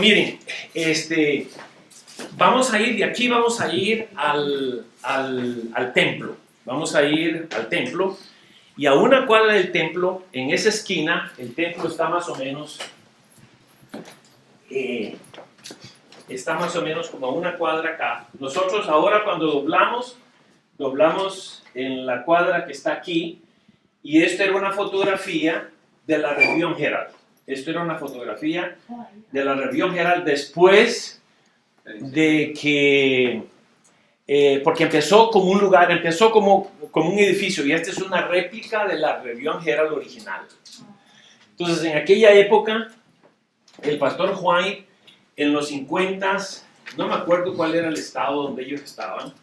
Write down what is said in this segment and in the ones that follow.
miren, vamos a ir de aquí, vamos a ir al templo. Vamos a ir al templo. Y a una cuadra del templo, en esa esquina, el templo está más o menos como a una cuadra acá. Nosotros ahora cuando doblamos en la cuadra que está aquí, y esta era una fotografía de la Revue Herald. Esto era una fotografía de la Revue Herald después de que, porque empezó como un lugar, empezó como un edificio, y esta es una réplica de la Revue Herald original. Entonces, en aquella época, el pastor White, en los 50s, no me acuerdo cuál era el estado donde ellos estaban,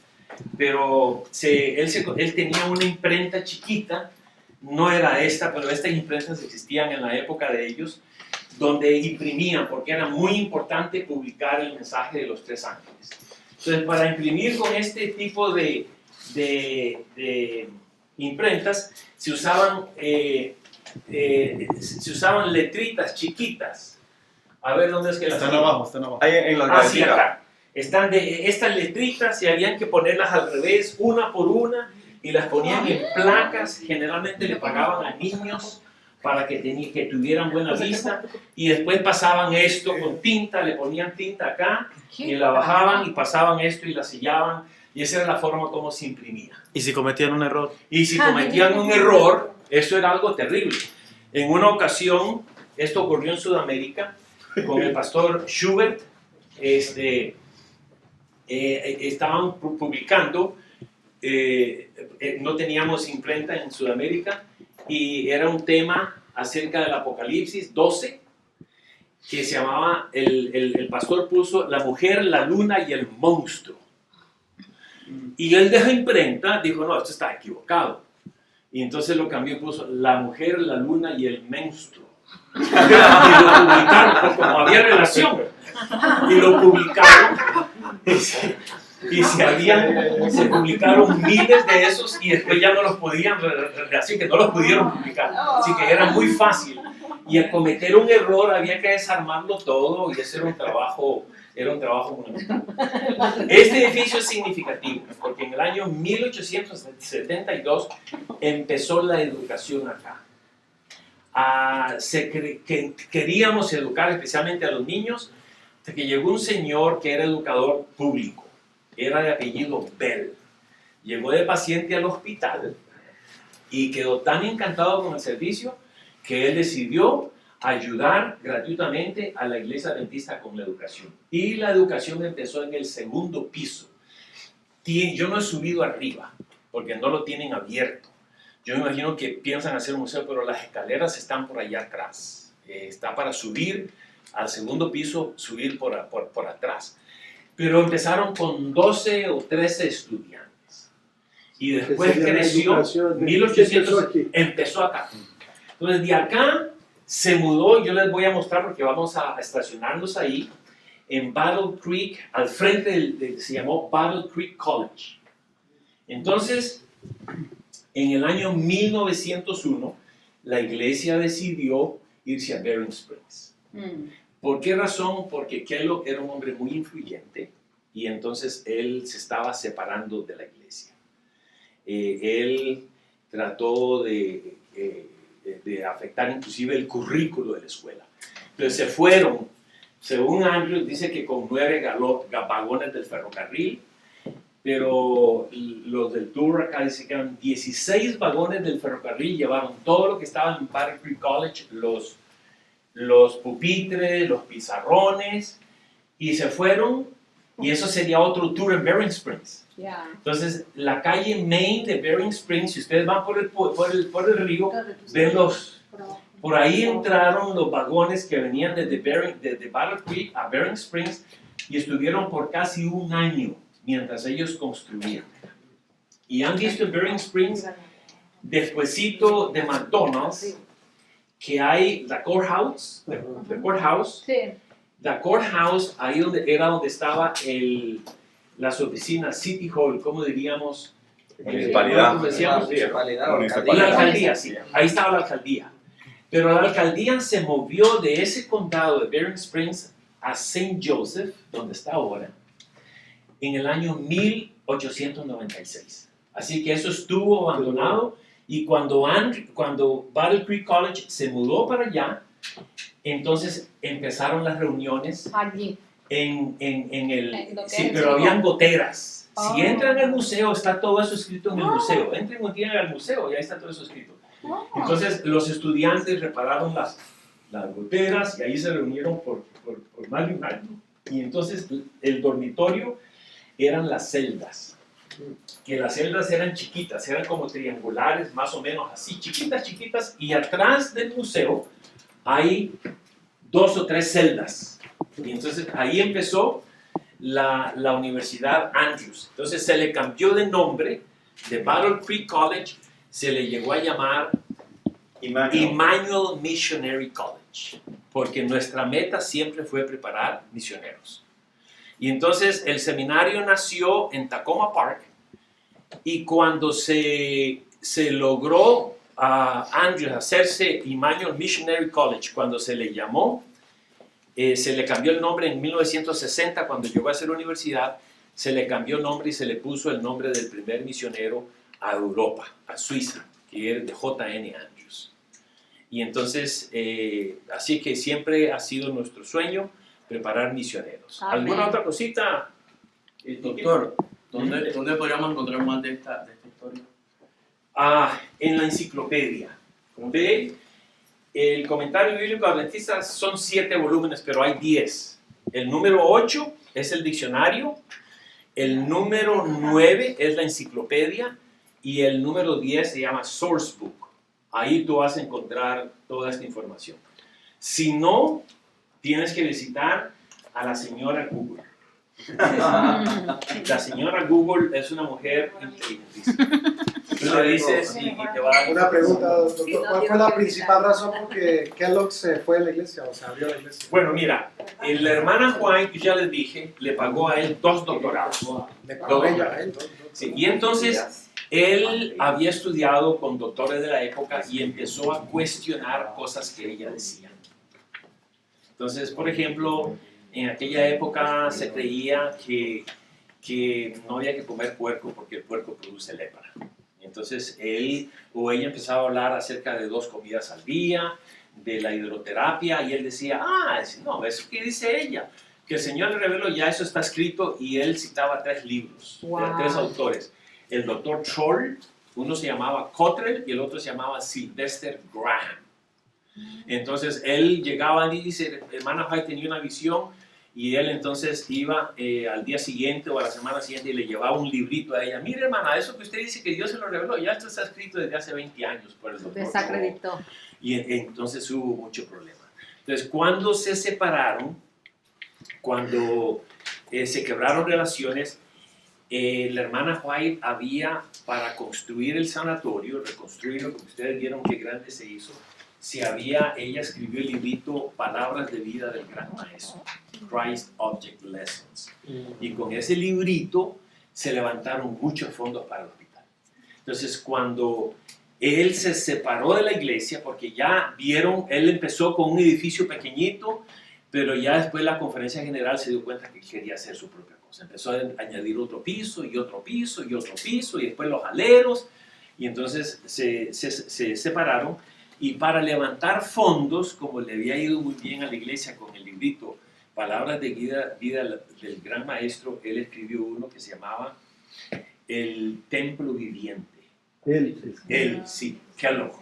pero él tenía una imprenta chiquita, no era esta, pero estas imprentas existían en la época de ellos, donde imprimían, porque era muy importante publicar el mensaje de los 3 ángeles. Entonces, para imprimir con este tipo de imprentas, se usaban letritas chiquitas. A ver, ¿dónde es que las están abajo. Ahí en la sí, acá. Están estas letritas y habían que ponerlas al revés, una por una, y las ponían en placas. Generalmente le pagaban a niños para que tuvieran buena vista, y después pasaban esto con tinta, le ponían tinta acá, y la bajaban y pasaban esto y la sellaban, y esa era la forma como se imprimía. ¿Y si cometían un error? Y si cometían un error, eso era algo terrible. En una ocasión, esto ocurrió en Sudamérica, con el pastor Schubert, estaban publicando, no teníamos imprenta en Sudamérica, y era un tema acerca del Apocalipsis 12, que se llamaba, el pastor puso la mujer, la luna y el monstruo. Y él de la imprenta dijo, no, esto está equivocado. Y entonces lo cambió y puso la mujer, la luna y el monstruo. Y lo publicaron, como había relación. Y lo publicaron. Y se publicaron miles de esos, y después ya no los podían, así que no los pudieron publicar. Así que era muy fácil. Y al cometer un error había que desarmarlo todo, y ese era un trabajo monumental. Este edificio es significativo porque en el año 1872 empezó la educación acá. Queríamos educar especialmente a los niños, hasta que llegó un señor que era educador público, era de apellido Bell. Llegó de paciente al hospital y quedó tan encantado con el servicio que él decidió ayudar gratuitamente a la iglesia adventista con la educación. Y la educación empezó en el 2º piso. Yo no he subido arriba porque no lo tienen abierto. Yo me imagino que piensan hacer un museo, pero las escaleras están por allá atrás. Está para subir al 2º piso, subir por atrás. Pero empezaron con 12 o 13 estudiantes. Y después creció, 1800 empezó acá. Entonces de acá se mudó, yo les voy a mostrar porque vamos a estacionarnos ahí, en Battle Creek, al frente se llamó Battle Creek College. Entonces, en el año 1901, la iglesia decidió irse a Bering Springs. ¿Por qué razón? Porque Kellogg era un hombre muy influyente, y entonces él se estaba separando de la iglesia. Él trató de afectar inclusive el currículo de la escuela. Entonces se fueron, según Andrews dice que con 9 vagones del ferrocarril, pero los del tour acá dicen que eran 16 vagones del ferrocarril, llevaron todo lo que estaba en Battle Creek College, los pupitres, los pizarrones, y se fueron, y eso sería otro tour en Bering Springs. Yeah. Entonces, la calle Main de Bering Springs, si ustedes van por el río, ven por ahí entraron los vagones que venían desde Battle Creek a Bering Springs, y estuvieron por casi un año mientras ellos construían. Y han visto en Bering Springs, despuesito de McDonald's, que hay la courthouse, Sí. la courthouse, ahí era donde estaba las oficinas, City Hall, ¿cómo diríamos? Municipalidad. ¿Cómo decíamos? Municipalidad. La alcaldía, sí, ahí estaba la alcaldía. Pero la alcaldía se movió de ese condado de Bering Springs a Saint Joseph, donde está ahora, en el año 1896. Así que eso estuvo abandonado y cuando Battle Creek College se mudó para allá, entonces empezaron las reuniones Allí. en el... Lo que Sí, es pero el habían circo. goteras. Oh. Si entran al museo, está todo eso escrito en el museo. Entren un día al museo y ahí está todo eso escrito. Oh. Entonces los estudiantes repararon las goteras y ahí se reunieron por más de un año. Y entonces el dormitorio eran las celdas. Que las celdas eran chiquitas, eran como triangulares, más o menos así, chiquitas, y atrás del museo hay 2 o 3 celdas. Y entonces ahí empezó la Universidad Andrews. Entonces se le cambió de nombre, de Battle Creek College, se le llegó a llamar Emmanuel Missionary College, porque nuestra meta siempre fue preparar misioneros. Y entonces el seminario nació en Tacoma Park, y cuando se logró a Andrews hacerse Emmanuel Missionary College, cuando se le llamó, se le cambió el nombre en 1960, cuando llegó a ser universidad, se le cambió el nombre y se le puso el nombre del primer misionero a Europa, a Suiza, que era de J.N. Andrews. Y entonces, así que siempre ha sido nuestro sueño preparar misioneros. Amén. ¿Alguna otra cosita? Doctor, ¿dónde podríamos encontrar más de esta historia? En la enciclopedia. De el comentario bíblico adventista son 7 volúmenes, pero hay 10. El número 8 es el diccionario, el número 9 es la enciclopedia y el número 10 se llama Source Book. Ahí tú vas a encontrar toda esta información. Si no, tienes que visitar a la señora Google. La señora Google es una mujer inteligentísima. Tú le dices y te va a dar... Una pregunta, doctor. ¿Cuál fue la principal razón por que Kellogg se fue de la iglesia o se abrió la iglesia? Bueno, mira, la hermana White, ya les dije, le pagó a él 2 doctorados. De pagó ella, ¿eh? Sí, y entonces él había estudiado con doctores de la época y empezó a cuestionar cosas que ella decía. Entonces, por ejemplo, en aquella época se creía que no había que comer puerco porque el puerco produce lepra. Entonces él o ella empezaba a hablar acerca de 2 comidas al día, de la hidroterapia, y él decía, no, eso que dice ella, que el Señor le reveló, ya eso está escrito, y él citaba 3 libros, Wow. 3 autores. El doctor Troll, uno se llamaba Cottrell y el otro se llamaba Sylvester Graham. Entonces él llegaba y dice, hermana White tenía una visión, y él entonces iba al día siguiente o a la semana siguiente y le llevaba un librito a ella. Mire, hermana, eso que usted dice que Dios se lo reveló, ya esto está escrito desde hace 20 años por el doctor. Desacreditó. Y entonces hubo mucho problema. Entonces, cuando se separaron, cuando se quebraron relaciones, la hermana White había, para construir el sanatorio, reconstruirlo, porque ustedes vieron qué grande se hizo, ella escribió el librito Palabras de Vida del Gran Maestro, Christ Object Lessons. Y con ese librito se levantaron muchos fondos para el hospital. Entonces, cuando él se separó de la iglesia, porque ya vieron, él empezó con un edificio pequeñito, pero ya después la conferencia general se dio cuenta que quería hacer su propia cosa. Empezó a añadir otro piso, y otro piso, y otro piso, y después los aleros, y entonces se separaron. Y para levantar fondos, como le había ido muy bien a la iglesia con el librito Palabras de Vida del Gran Maestro, él escribió uno que se llamaba El Templo Viviente. Él, sí, Kellogg,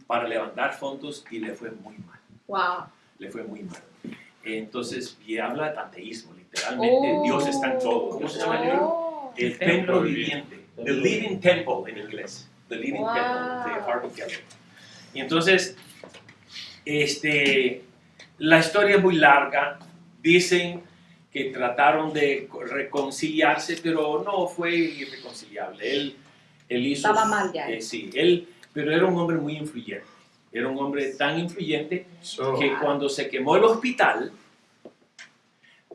para levantar fondos, y le fue muy mal. Wow. Le fue muy mal. Entonces, y habla de panteísmo, literalmente, Dios está en todo. ¿Cómo se llama el libro? El Templo Viviente. The Living Temple en inglés. The Living Wow. Temple de Harvey Kellogg. Y entonces, la historia es muy larga. Dicen que trataron de reconciliarse, pero no fue irreconciliable. Él hizo... Estaba mal ya. Sí, pero era un hombre muy influyente. Era un hombre tan influyente que cuando se quemó el hospital,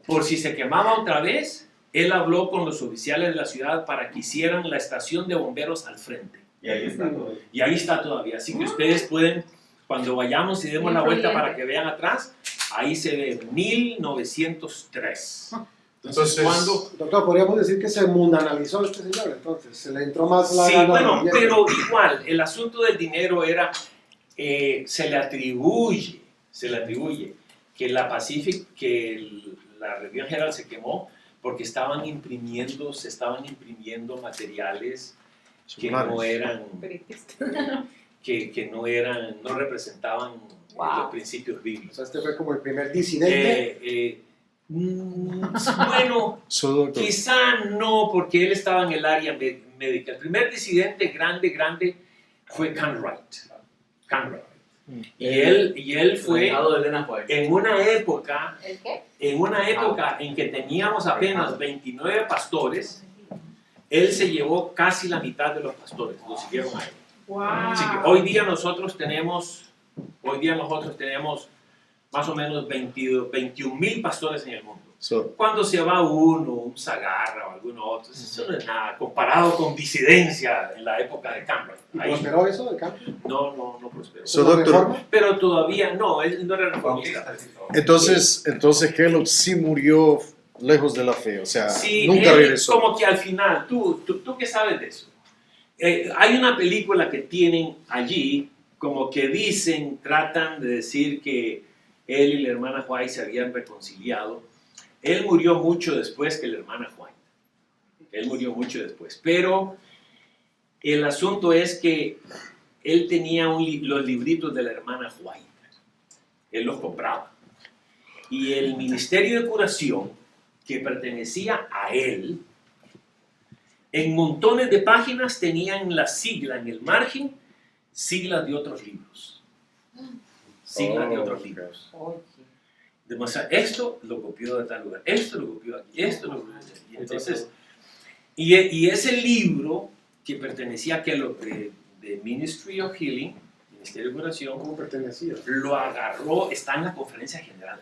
por si se quemaba otra vez, él habló con los oficiales de la ciudad para que hicieran la estación de bomberos al frente. Y ahí está. Y ahí está todavía. Así que ustedes pueden, cuando vayamos y demos la vuelta para que vean atrás, Ahí se ve 1903. Entonces, ¿cuándo? Doctor, podríamos decir que se mundanalizó este señor, entonces, se le entró más la Sí, gana bueno, del billete. pero igual, el asunto del dinero era, se le atribuye que la Pacific, la Review Herald se quemó porque se estaban imprimiendo materiales que no eran, no representaban los principios O bíblicos. sea, este fue como el primer disidente. Bueno, Su doctor. quizá no, porque él estaba en el área médica. El primer disidente grande fue Cartwright. Y él fue Legado de Elena White. en una época, ¿El qué? en que teníamos apenas 29 pastores. Él se llevó casi la mitad de los pastores, lo siguieron a él. Wow. Así que hoy día nosotros tenemos más o menos 21,000 pastores en el mundo. So, Cuando se va uno, un Sagarra o alguno otro, eso no es nada comparado con disidencia en la época de Cartwright. ¿Y Ahí prosperó eso de cambio? no prosperó. So, ¿La doctor, reforma? Pero todavía no, él no era reformista. entonces Kellogg sí murió lejos de la fe, o sea, Sí, nunca él regresó. como que al final, ¿tú qué sabes de eso? Hay una película que tienen allí, como que tratan de decir que él y la hermana White se habían reconciliado. Él murió mucho después que la hermana White. Él murió mucho después. Pero el asunto es que él tenía los libritos de la hermana White. Él los compraba. Y el Ministerio de Curación, que pertenecía a él, en montones de páginas tenían la sigla en el margen, siglas de otros libros. Siglas de otros libros. Demasiado. Esto lo copió de tal lugar, esto lo copió aquí, esto lo copió aquí. Entonces, y ese libro que pertenecía a Kellogg de Ministry of Healing, Ministerio de Curación, ¿Cómo pertenecía? lo agarró, está en la conferencia general.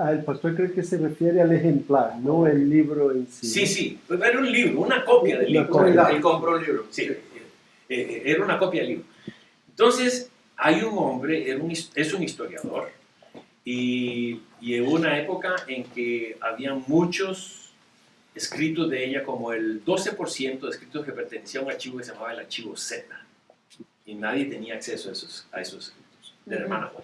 El pastor cree que se refiere al ejemplar, no el libro en sí. Sí, pues era un libro, una copia del Una libro. copia. Él compró un libro. Sí, era una copia del libro. Entonces, hay un hombre, es un historiador, y hubo una época en que había muchos escritos de ella, como el 12% de escritos que pertenecían a un archivo que se llamaba el archivo Z, y nadie tenía acceso a esos escritos de la hermana Juan.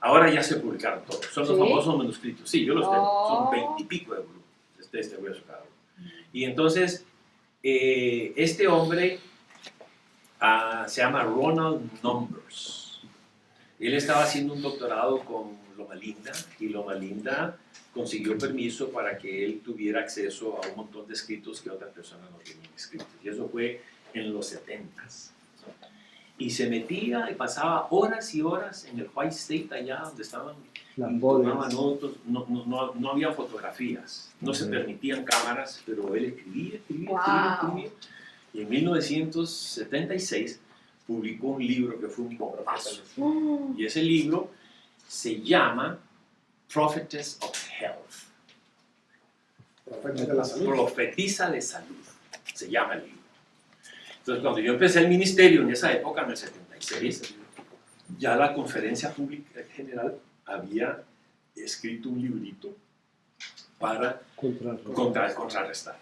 Ahora ya se publicaron todos, son los ¿Sí? famosos manuscritos. Sí, yo los tengo, Oh. son 20 y pico de volumen. Este voy a sacar. Y entonces, este hombre se llama Ronald Numbers. Él estaba haciendo un doctorado con Loma Linda, y Loma Linda consiguió permiso para que él tuviera acceso a un montón de escritos que otras personas no tenían escritos. Y eso fue en los 70s. Y se metía y pasaba horas y horas en el White State, allá donde estaban, Las y tomaban bodas. notas. No había fotografías, no se permitían cámaras, pero él escribía. Wow. Y en 1976 publicó un libro que fue un bombazo. Y ese libro se llama Prophetess of Health. Profeta de la salud. Profetiza de salud, se llama el libro. Entonces, cuando yo empecé el ministerio en esa época, en el 76, ya la Conferencia Pública General había escrito un librito para contrarrestar.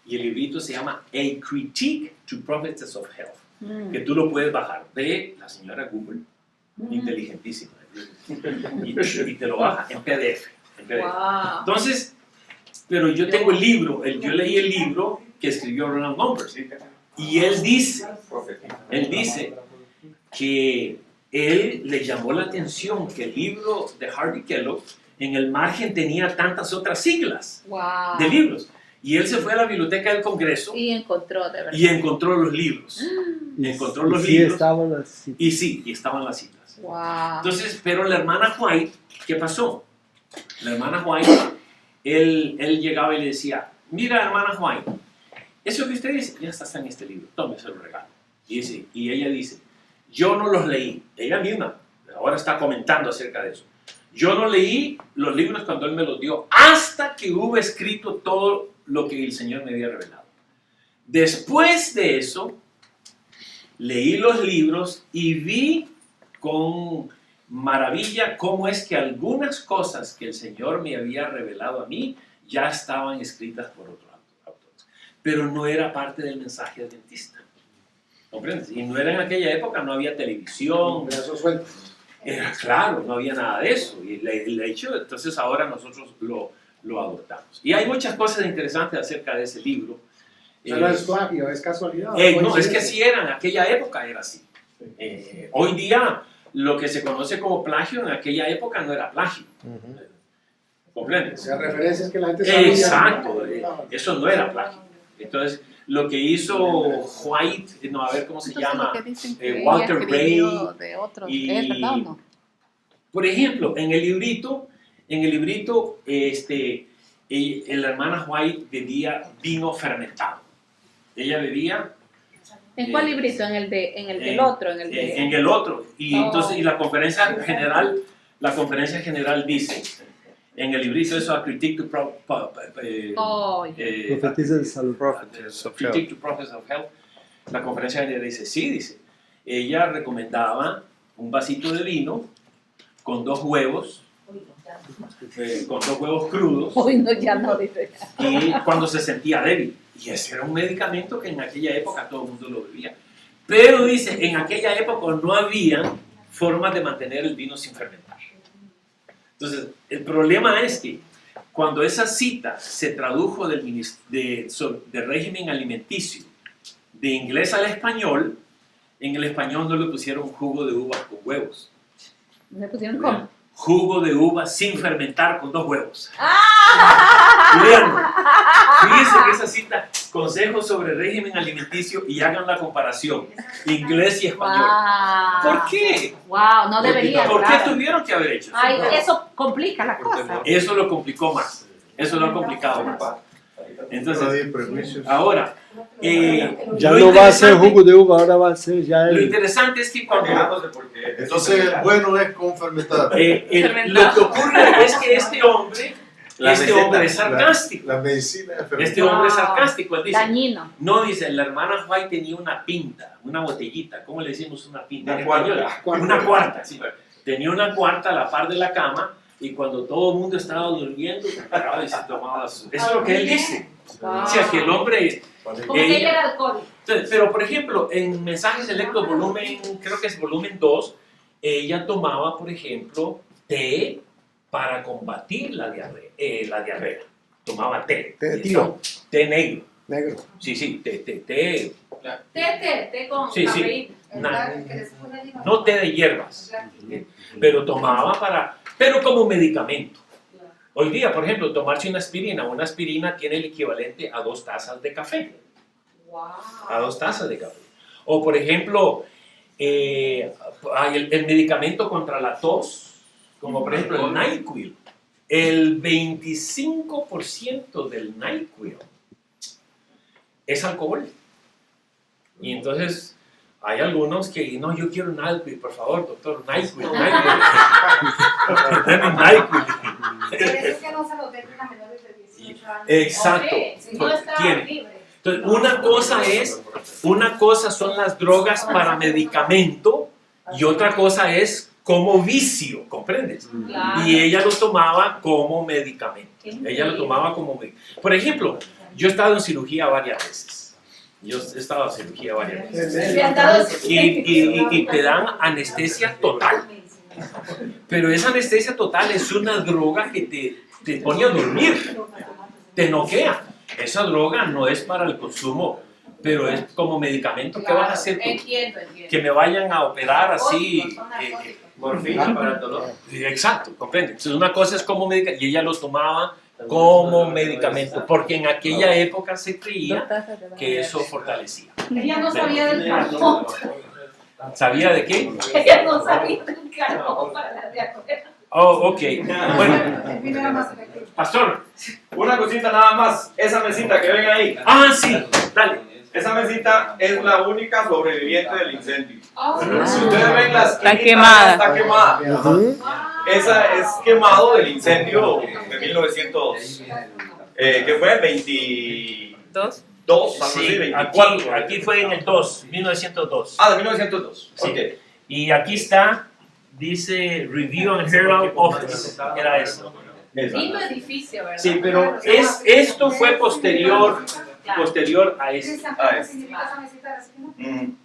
Y el librito se llama A Critique to Prophetess of Health, que tú lo puedes bajar de la señora Google, inteligentísima, y te lo baja en PDF. Wow. Entonces, pero yo tengo el libro, yo leí el libro que escribió Ronald Numbers, y él dice que él le llamó la atención que el libro de Harvey Kellogg en el margen tenía tantas otras siglas Wow. de libros, y él se fue a la biblioteca del Congreso Y encontró, de verdad. y encontró los libros, encontró los sí libros, estaban así. y estaban las siglas. Wow. Entonces, pero la hermana White, ¿qué pasó? La hermana White, él llegaba y le decía, mira, hermana White, eso que usted dice, ya está en este libro, tome, se lo regalo. Y ella dice, yo no los leí, ella misma, ahora está comentando acerca de eso. Yo no leí los libros cuando él me los dio, hasta que hubo escrito todo lo que el Señor me había revelado. Después de eso, leí los libros y vi con maravilla cómo es que algunas cosas que el Señor me había revelado a mí ya estaban escritas por otros autores, pero no era parte del mensaje adventista. ¿Comprendes? Y no era en aquella época, no había televisión. Brazos sueltos. Era claro, no había nada de eso. Y el hecho, entonces ahora nosotros lo adoptamos. Y hay muchas cosas interesantes acerca de ese libro. O sea, no es plagio, es casualidad. No, es que así era, en aquella época era así. Hoy día, lo que se conoce como plagio, en aquella época no era plagio. O ¿Comprendes? sea, referencias que la gente sabía. Exacto, eso no era plagio. Entonces, lo que hizo White, no, a ver cómo se Entonces, llama, lo que dicen que ella Walter escribió Ray, de otros, y- ¿es verdad o no? por ejemplo, en el librito, la hermana White bebía vino fermentado. Ella bebía ¿En cuál librito? ¿En el del otro? En el otro. Y Oh. entonces, y la conferencia general dice, en el librito eso, a Critique to Oh, Profetiza de salud. Critique to Prophets of Health, la conferencia general dice, sí, dice, ella recomendaba un vasito de vino con 2 huevos, crudos, Hoy no, ya no dice. y cuando se sentía débil. Y ese era un medicamento que en aquella época todo el mundo lo bebía. Pero dice, en aquella época no había formas de mantener el vino sin fermentar. Entonces, el problema es que cuando esa cita se tradujo del régimen alimenticio de inglés al español, en el español no le pusieron jugo de uvas con huevos. ¿Me pusieron cómo? Jugo de uva sin fermentar con 2 huevos. ¡Ah! Leanlo. Fíjense que esa cita, consejos sobre régimen alimenticio, y hagan la comparación, inglés y español. Wow. ¿Por qué? Wow, no debería. ¿Por qué claro. tuvieron que haber hecho eso? Ay, eso complica la cosa. Eso lo complicó más. Eso lo ha complicado más. Entonces, ahora, Ya lo no va a ser interesante- jugo de uva, ahora va a ser ya Lo el... interesante es que cuando Entonces, el bueno es con fermentar. lo que ocurre es que este hombre es sarcástico. La medicina es fermentar. Este hombre es sarcástico. Él dice, Dañino. no, dice, la hermana White tenía una pinta, una botellita. ¿Cómo le decimos una pinta? Una en cuarta. español? Una cuarta, sí. Tenía una cuarta a la par de la cama, y cuando todo el mundo estaba durmiendo, agarraba y se tomaba su... Eso es lo que él dice. Wow. O sea, que el hombre... Como que ella era alcohólico. Entonces, pero, por ejemplo, en Mensajes Selectos, creo que es volumen 2, ella tomaba, por ejemplo, té para combatir la diarrea. Tomaba té. Té de tilo. Té negro. Negro. Sí, té. Té con Sí, sí. cafeína. No té de hierbas, pero tomaba pero como medicamento. Hoy día, por ejemplo, tomarse una aspirina tiene el equivalente a 2 tazas de café. Wow. A 2 tazas de café. O, por ejemplo, hay el medicamento contra la tos, como por ejemplo el NyQuil. El 25% del NyQuil es alcohol. Y entonces hay algunos que, no, yo quiero NyQuil, por favor, doctor, NyQuil. Deme NyQuil. Es que no se lo den a menores de 18 años. Exacto. Si no está Tiene. libre. Entonces, una cosa son las drogas para medicamento y otra cosa es como vicio, ¿comprendes? Claro. Y ella lo tomaba como medicamento. Ella lo tomaba como medicamento. Por ejemplo, yo he estado en cirugía varias veces. Le han dado- Y te dan anestesia total. Pero esa anestesia total es una droga que te pone a dormir, te noquea. Esa droga no es para el consumo, pero es como medicamento. ¿Qué vas a hacer tú? Entiendo. Que me vayan a operar así. Morfina para el dolor. Exacto, comprende. Entonces, una cosa es como medicamento, y ella lo tomaba como medicamento, porque en aquella época se creía que eso fortalecía. Ella no sabía del carbón. ¿Sabía de qué? Ella no sabía del carbón para la diarrea. Oh, ok. Bueno, El vino era más efectivo. pastor. Una cosita nada más, esa mesita que ven ahí, Ah, sí, dale. esa mesita es la única sobreviviente del incendio. Oh, Si ustedes ven la esquinita, Está quemada. está quemada. Esa es quemado del incendio de 1900, que fue el 22, algo así, Sí, 24. aquí fue en el 1902. Ah, de 1902, Sí. ok. Y aquí está dice Review and Herald Office, era eso. Lindo edificio, ¿verdad? Sí, pero esto fue posterior a eso. Cristian, Ah, ¿qué significa esa mesita de la esquina? Mm.